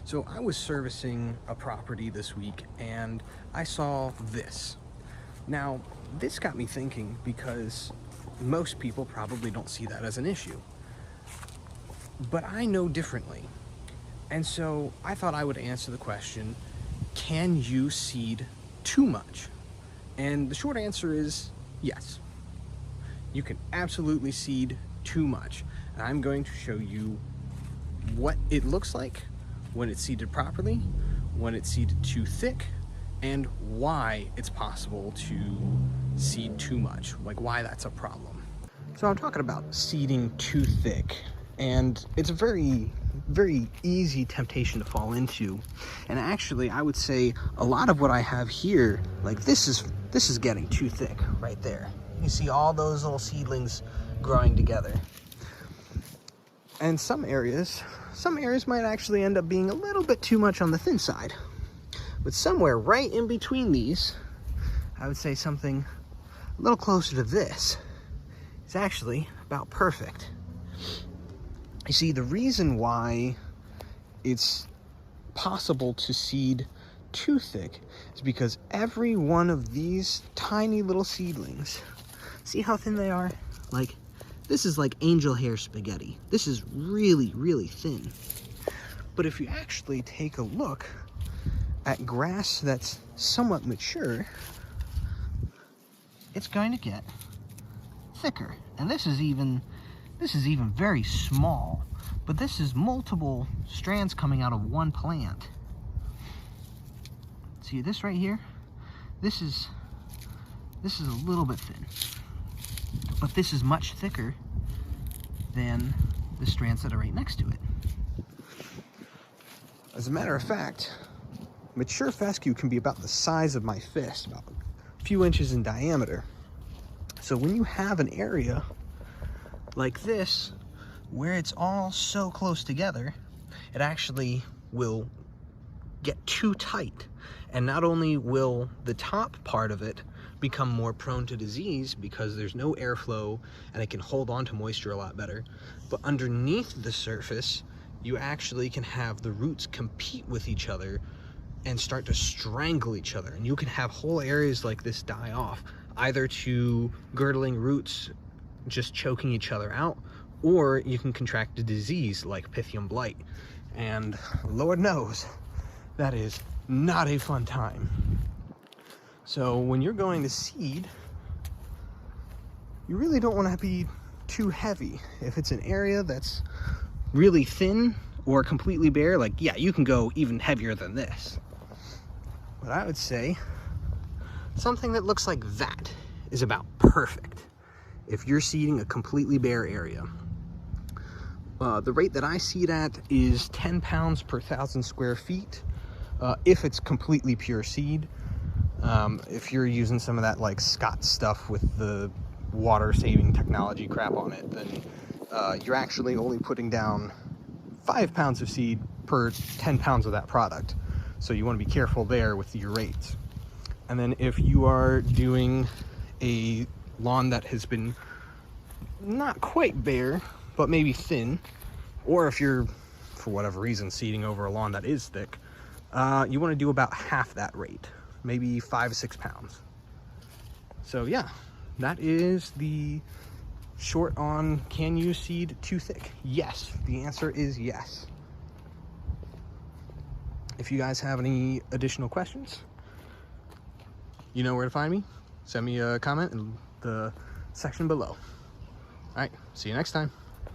So I was servicing a property this week and I saw this. Now, this got me thinking because most people probably don't see that as an issue. But I know differently. And so I thought I would answer the question, can you seed too much? And the short answer is yes. You can absolutely seed too much. And I'm going to show you what it looks like when it's seeded properly, when it's seeded too thick, and why it's possible to seed too much, like why that's a problem. So I'm talking about seeding too thick, and it's a very easy temptation to fall into. And actually, I would say a lot of what I have here, like this is getting too thick right there. You see all those little seedlings growing together. And some areas might actually end up being a little bit too much on the thin side. But somewhere right in between these, I would say something a little closer to this is actually about perfect. You see, the reason why it's possible to seed too thick is because every one of these tiny little seedlings, see how thin they are? Like, this is like angel hair spaghetti. This is really thin. But if you actually take a look at grass that's somewhat mature, it's going to get thicker. And this is even very small, but this is multiple strands coming out of one plant. See this right here? This is a little bit thin, but this is much thicker than the strands that are right next to it. As a matter of fact, mature fescue can be about the size of my fist, about a few inches in diameter. So when you have an area like this, where it's all so close together, it actually will get too tight. And not only will the top part of it become more prone to disease because there's no airflow and it can hold on to moisture a lot better, but underneath the surface, you actually can have the roots compete with each other and start to strangle each other. And you can have whole areas like this die off, either to girdling roots just choking each other out, or you can contract a disease like Pythium blight. And Lord knows, that is not a fun time. So when you're going to seed, you really don't want to be too heavy. If it's an area that's really thin or completely bare, like, yeah, you can go even heavier than this. But I would say something that looks like that is about perfect if you're seeding a completely bare area. The rate that I seed at is 10 pounds per 1,000 square feet if it's completely pure seed. If you're using some of that like Scott stuff with the water saving technology crap on it, then you're actually only putting down 5 pounds of seed per 10 pounds of that product. So you want to be careful there with your rates. And then if you are doing a lawn that has been not quite bare, but maybe thin, or if you're, for whatever reason, seeding over a lawn that is thick, you want to do about half that rate, maybe 5 or 6 pounds. So yeah, that is the short on, can you seed too thick? Yes, the answer is yes. If you guys have any additional questions, you know where to find me. Send me a comment in the section below. All right, see you next time.